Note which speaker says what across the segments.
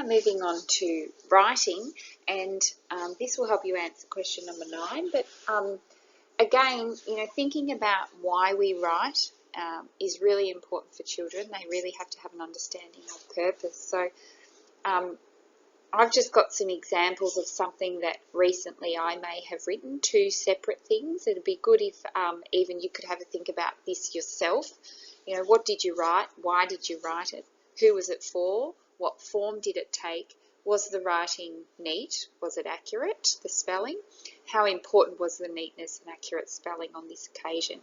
Speaker 1: moving on to writing, and this will help you answer question number 9. But again, thinking about why we write is really important for children. They really have to have an understanding of purpose. So I've just got some examples of something that recently I may have written, 2 separate things. It'd be good if even you could have a think about this yourself. What did you write? Why did you write it? Who was it for? What form did it take? Was the writing neat? Was it accurate, the spelling? How important was the neatness and accurate spelling on this occasion?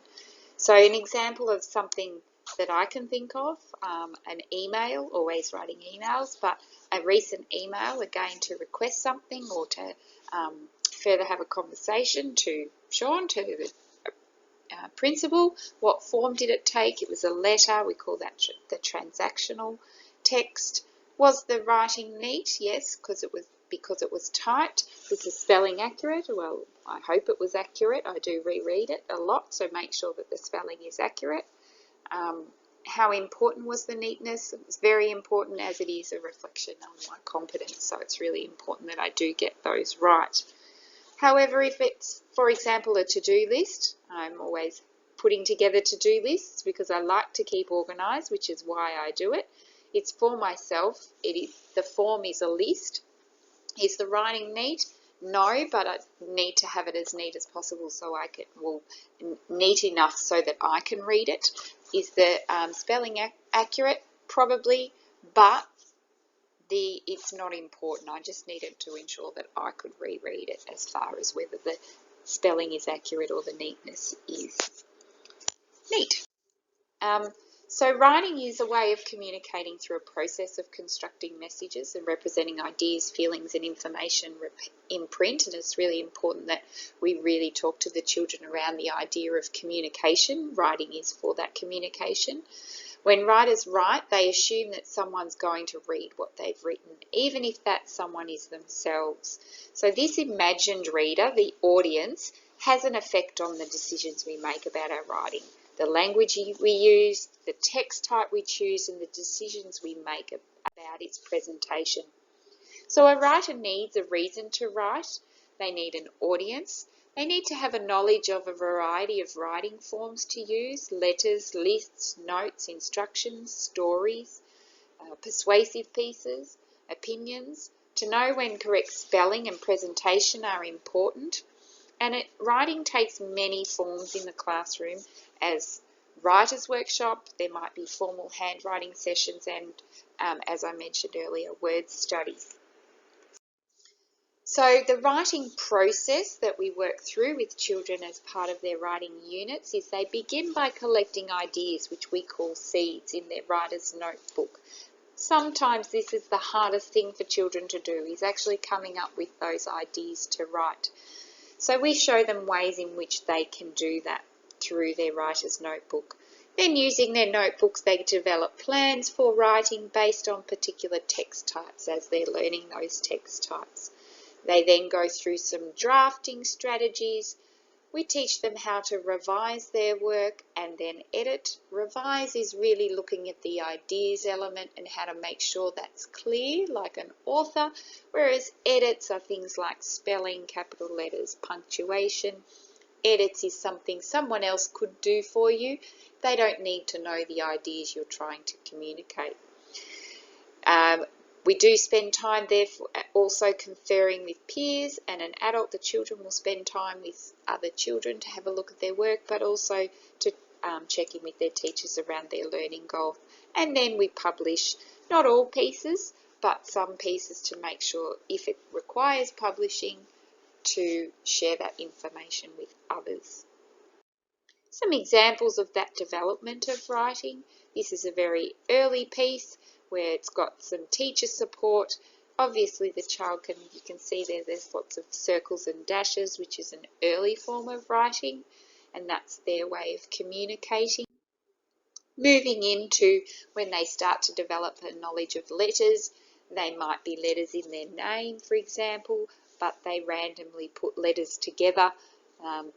Speaker 1: So an example of something that I can think of, an email, always writing emails, but a recent email, again, to request something or to further have a conversation to Sean, to the principal. What form did it take? It was a letter. We call that the transactional text. Was the writing neat? Yes, because it was typed. Was the spelling accurate? Well, I hope it was accurate. I do reread it a lot, so make sure that the spelling is accurate. How important was the neatness? It was very important, as it is a reflection on my competence, so it's really important that I do get those right. However, if it's, for example, a to-do list, I'm always putting together to-do lists because I like to keep organised, which is why I do it. It's for myself. The form is a list. Is the writing neat? No, but I need to have it as neat as possible so I can, neat enough so that I can read it. Is the spelling accurate? Probably, but it's not important. I just needed to ensure that I could reread it as far as whether the spelling is accurate or the neatness is neat. So writing is a way of communicating through a process of constructing messages and representing ideas, feelings and information in print, and it's really important that we really talk to the children around the idea of communication. Writing is for that communication. When writers write, they assume that someone's going to read what they've written, even if that someone is themselves. So this imagined reader, the audience, has an effect on the decisions we make about our writing. The language we use, the text type we choose, and the decisions we make about its presentation. So a writer needs a reason to write. They need an audience. They need to have a knowledge of a variety of writing forms to use: letters, lists, notes, instructions, stories, persuasive pieces, opinions, to know when correct spelling and presentation are important. And writing takes many forms in the classroom. As writer's workshop, there might be formal handwriting sessions and, as I mentioned earlier, word studies. So the writing process that we work through with children as part of their writing units is they begin by collecting ideas, which we call seeds, in their writer's notebook. Sometimes this is the hardest thing for children to do, is actually coming up with those ideas to write. So we show them ways in which they can do that through their writer's notebook. Then using their notebooks, they develop plans for writing based on particular text types as they're learning those text types. They then go through some drafting strategies. We teach them how to revise their work and then edit. Revise is really looking at the ideas element and how to make sure that's clear, like an author, whereas edits are things like spelling, capital letters, punctuation. Edits is something someone else could do for you. They don't need to know the ideas you're trying to communicate. We do spend time there also conferring with peers and an adult. The children will spend time with other children to have a look at their work, but also to check in with their teachers around their learning goal. And then we publish not all pieces, but some pieces to make sure, if it requires publishing, to share that information with others. Some examples of that development of writing. This is a very early piece where it's got some teacher support. Obviously the child you can see there's lots of circles and dashes, which is an early form of writing, and that's their way of communicating. Moving into when they start to develop a knowledge of letters, they might be letters in their name, for example, but they randomly put letters together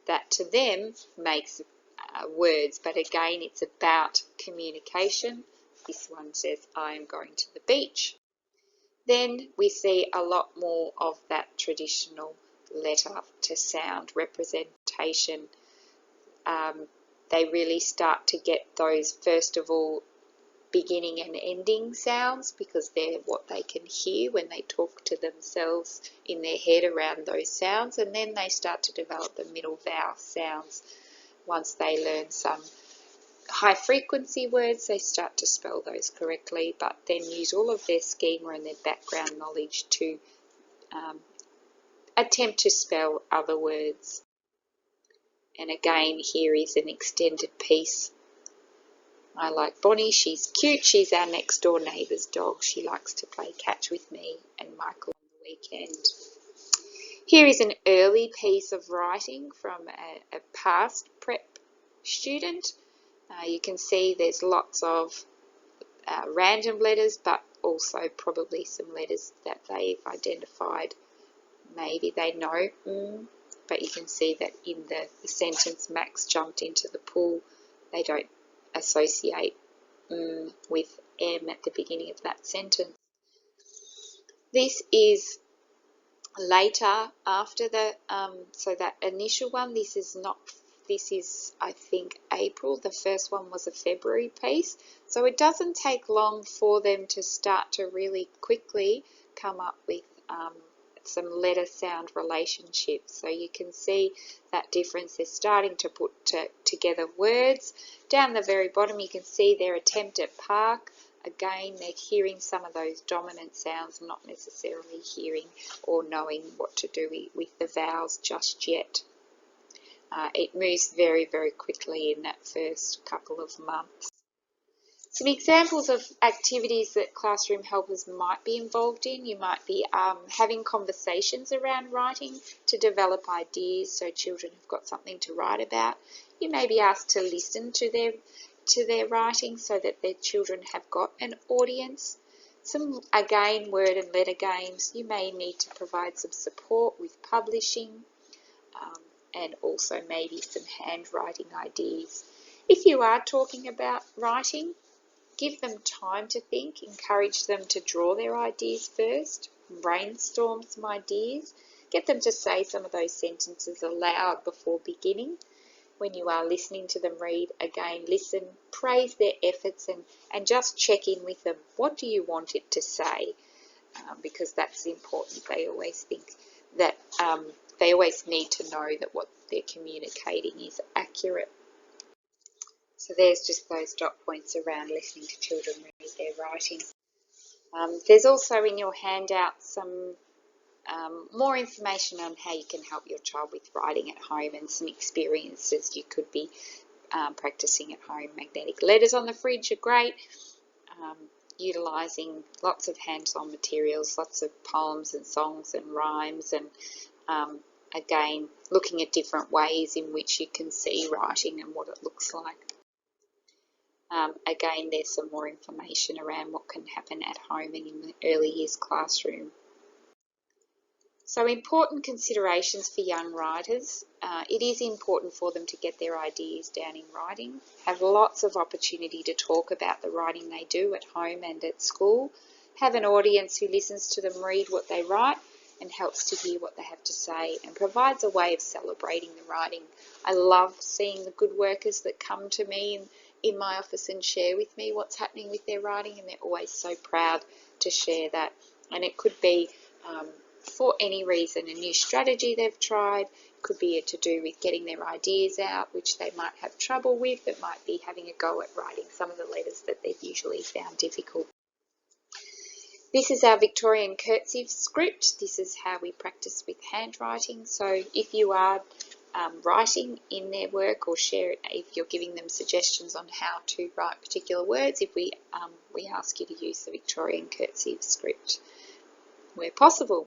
Speaker 1: that to them makes words. But again, it's about communication. This one says, I am going to the beach. then we see a lot more of that traditional letter to sound representation. They really start to get those, first of all, beginning and ending sounds, because they're what they can hear when they talk to themselves in their head around those sounds, and then they start to develop the middle vowel sounds. Once they learn some high frequency words, they start to spell those correctly, but then use all of their schema and their background knowledge to attempt to spell other words. And again, here is an extended piece. I like Bonnie, she's cute, she's our next door neighbour's dog. She likes to play catch with me and Michael on the weekend. Here is an early piece of writing from a past prep student. You can see there's lots of random letters, but also probably some letters that they've identified. Maybe they know, but you can see that in the sentence, Max jumped into the pool. They don't associate with M at the beginning of that sentence. This is later after the, so that initial one, this is I think April. The first one was a February piece. So it doesn't take long for them to start to really quickly come up with some letter sound relationships. So you can see that difference. They're starting to put together words. Down the very bottom you can see their attempt at park. Again, they're hearing some of those dominant sounds, not necessarily hearing or knowing what to do with the vowels just yet. It moves very, very quickly in that first couple of months. Some examples of activities that classroom helpers might be involved in. You might be having conversations around writing to develop ideas so children have got something to write about. You may be asked to listen to their writing so that their children have got an audience. Some, again, word and letter games. You may need to provide some support with publishing and also maybe some handwriting ideas. If you are talking about writing, give them time to think, encourage them to draw their ideas first, brainstorm some ideas, get them to say some of those sentences aloud before beginning. When you are listening to them read, again, listen, praise their efforts and just check in with them. What do you want it to say? Because that's important. They always think that they always need to know that what they're communicating is accurate. So there's just those dot points around listening to children read their writing. There's also in your handout some more information on how you can help your child with writing at home and some experiences you could be practicing at home. Magnetic letters on the fridge are great. Utilising lots of hands-on materials, lots of poems and songs and rhymes, and again, looking at different ways in which you can see writing and what it looks like. Again, there's some more information around what can happen at home and in the early years classroom. So important considerations for young writers. It is important for them to get their ideas down in writing, have lots of opportunity to talk about the writing they do at home and at school, have an audience who listens to them read what they write and helps to hear what they have to say, and provides a way of celebrating the writing. I love seeing the good workers that come to me in my office and share with me what's happening with their writing, and they're always so proud to share that. And it could be for any reason, a new strategy they've tried, could be to do with getting their ideas out, which they might have trouble with. It might be having a go at writing some of the letters that they've usually found difficult. This is our Victorian cursive script. This is how we practice with handwriting. So if you are writing in their work, or share it, if you're giving them suggestions on how to write particular words, if we ask you to use the Victorian cursive script where possible.